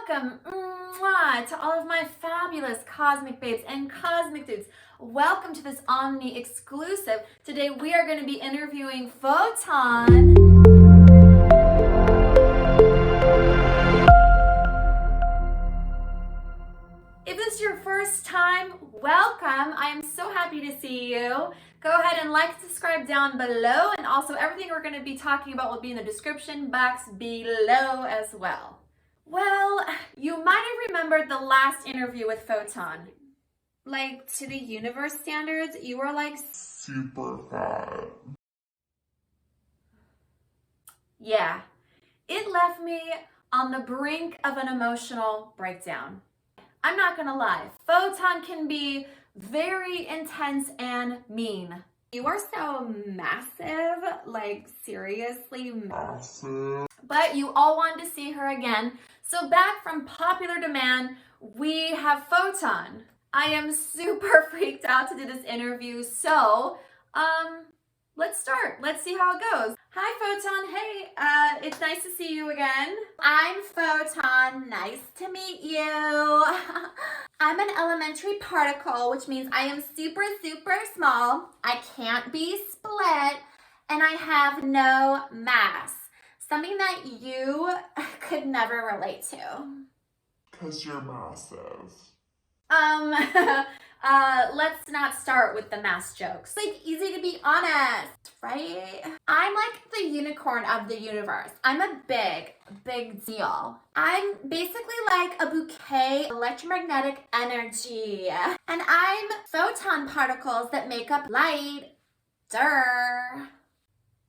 welcome to all of my fabulous cosmic babes and cosmic dudes. Welcome to this Omni exclusive. Today we are going to be interviewing Photon. If this is your first time, welcome. I am so happy to see you. Go ahead and like, subscribe down below, and also everything we're going to be talking about will be in the description box below as well. Well, you might have remembered the last interview with Photon. Like, to the universe standards, you were like super fat. Yeah, it left me on the brink of an emotional breakdown. I'm not gonna lie, Photon can be very intense and mean. You are so massive, like seriously massive. But you all wanted to see her again. So back from popular demand, we have Photon. I am super freaked out to do this interview. So, let's start. Let's see how it goes. Hi, Photon. Hey, it's nice to see you again. I'm Photon. Nice to meet you. I'm an elementary particle, which means I am super, super small. I can't be split, and I have no mass. Something that you could never relate to. 'Cause you're massive. Let's not start with the mass jokes. It's like easy to be honest, right? I'm like the unicorn of the universe. I'm a big deal. I'm basically like a bouquet of electromagnetic energy. And I'm photon particles that make up light. Durr.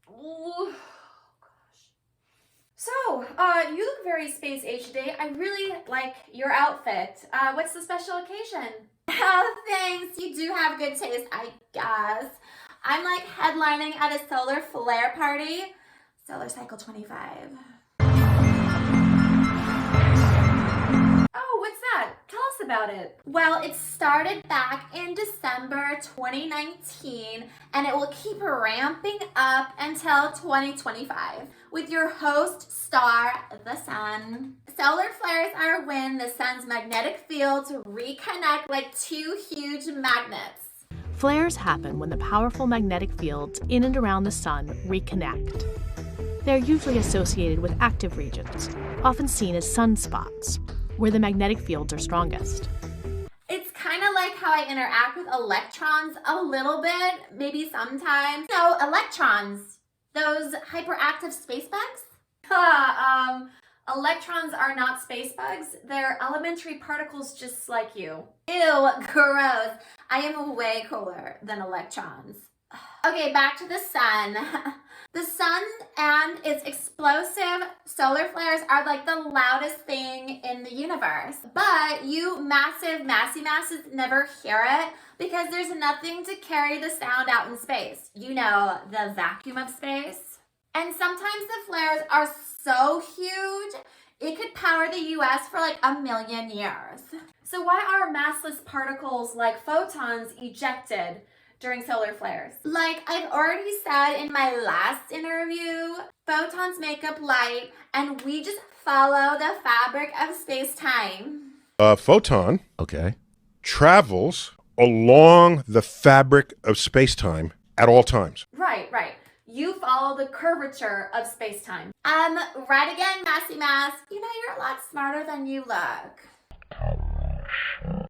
Ooh. So, you look very space age today. I really like your outfit. What's the special occasion? Oh, thanks. You do have good taste, I guess. I'm like headlining at a solar flare party. Solar cycle 25. Oh, what's that? Tell us about it. Well, it started back in December 2019, and it will keep ramping up until 2025 with your host star, the sun. Solar flares are when the sun's magnetic fields reconnect like two huge magnets. Flares happen when the powerful magnetic fields in and around the sun reconnect. They're usually associated with active regions, often seen as sunspots, where the magnetic fields are strongest. It's kind of like how I interact with electrons a little bit, maybe sometimes. So electrons, those hyperactive space bugs? Electrons are not space bugs. They're elementary particles just like you. Ew, gross. I am way cooler than electrons. Okay, back to the sun. The sun and its explosive solar flares are like the loudest thing in the universe. But you massive masses never hear it because there's nothing to carry the sound out in space. You know, the vacuum of space. And sometimes the flares are so huge, it could power the US for like 1,000,000 years. So why are massless particles like photons ejected during solar flares? Like I've already said in my last interview, photons make up light and we just follow the fabric of space-time. A photon, Okay. travels along the fabric of space-time at all times. Right. You follow the curvature of space-time. Right again, Massy Mass. You know, you're a lot smarter than you look. I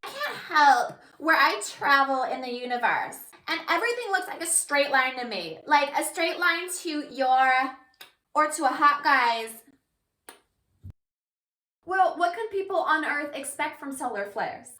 can't help where I travel in the universe. And everything looks like a straight line to me. Like a straight line to to a hot guy's. Well, what can people on Earth expect from solar flares?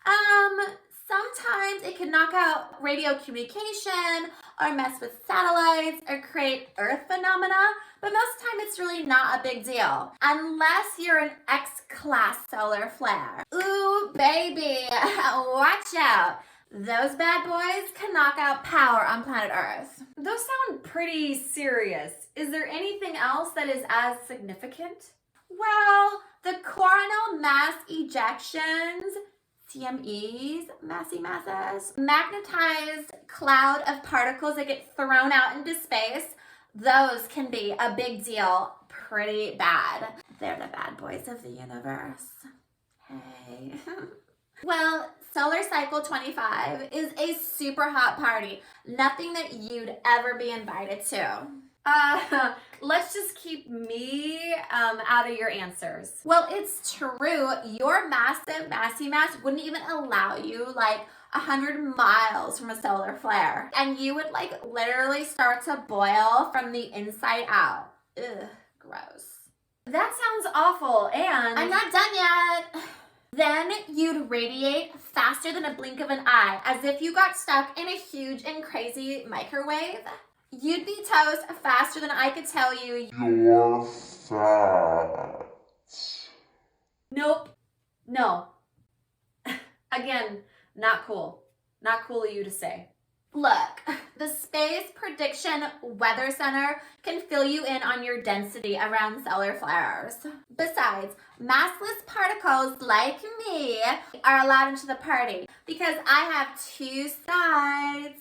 Sometimes it can knock out radio communication or mess with satellites or create Earth phenomena, but most of the time it's really not a big deal, unless you're an X-class solar flare. Ooh, baby, watch out. Those bad boys can knock out power on planet Earth. Those sound pretty serious. Is there anything else that is as significant? Well, the coronal mass ejections, CMEs, massy masses, magnetized cloud of particles that get thrown out into space, those can be a big deal, pretty bad. They're the bad boys of the universe. Hey. Well, Solar Cycle 25 is a super hot party. Nothing that you'd ever be invited to. Let's just keep me out of your answers. Well, it's true. Your massive massy mass wouldn't even allow you like 100 miles from a solar flare. And you would like literally start to boil from the inside out. Ugh, gross. That sounds awful, and I'm not done yet. Then you'd radiate faster than a blink of an eye, as if you got stuck in a huge and crazy microwave. You'd be toast faster than I could tell you you're fat. Nope. No. Again, not cool. Not cool of you to say. Look, the Space Prediction Weather Center can fill you in on your density around solar flares. Besides, massless particles like me are allowed into the party because I have two sides.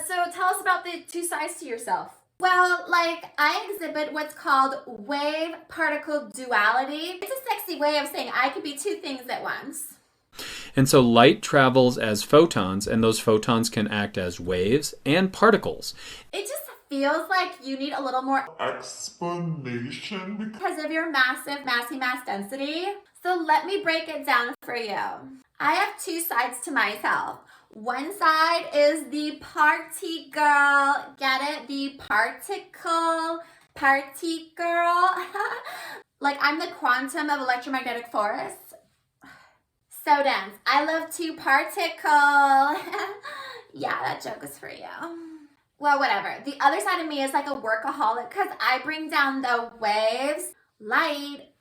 So tell us about the two sides to yourself. Well, like, I exhibit what's called wave-particle duality. It's a sexy way of saying I could be two things at once. And so light travels as photons, and those photons can act as waves and particles. It just feels like you need a little more explanation because of your massive massy mass density. So let me break it down for you. I have two sides to myself. One side is the party girl. Get it? The particle. Party girl. Like I'm the quantum of electromagnetic force. So dense. I love to particle. Yeah, that joke is for you. Well, whatever. The other side of me is like a workaholic because I bring down the waves, light,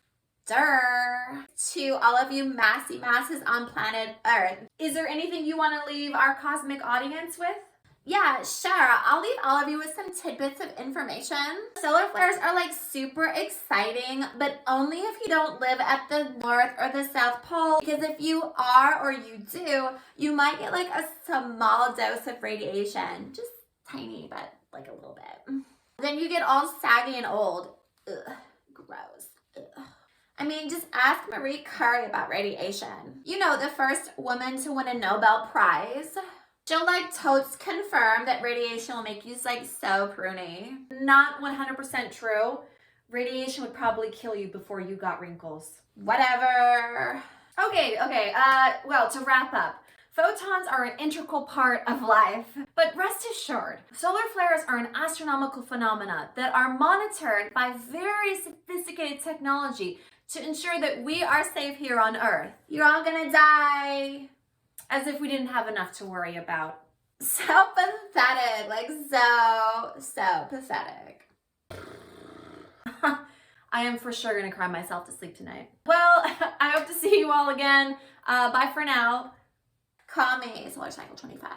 to all of you massy masses on planet Earth. Is there anything you want to leave our cosmic audience with? Yeah, sure. I'll leave all of you with some tidbits of information. Solar flares are like super exciting, but only if you don't live at the North or the South Pole. Because if you are or you do, you might get like a small dose of radiation. Just tiny, but like a little bit. Then you get all saggy and old. Ugh, gross. Ugh. I mean, just ask Marie Curie about radiation. You know, the first woman to win a Nobel Prize. She'll like totes confirm that radiation will make you like so pruny. Not 100% true. Radiation would probably kill you before you got wrinkles. Whatever. Okay. Well, to wrap up, photons are an integral part of life. But rest assured, solar flares are an astronomical phenomena that are monitored by very sophisticated technology to ensure that we are safe here on Earth. You're all gonna die. As if we didn't have enough to worry about. So pathetic, like so pathetic. I am for sure gonna cry myself to sleep tonight. Well, I hope to see you all again. Bye for now. Call me Solar Cycle 25.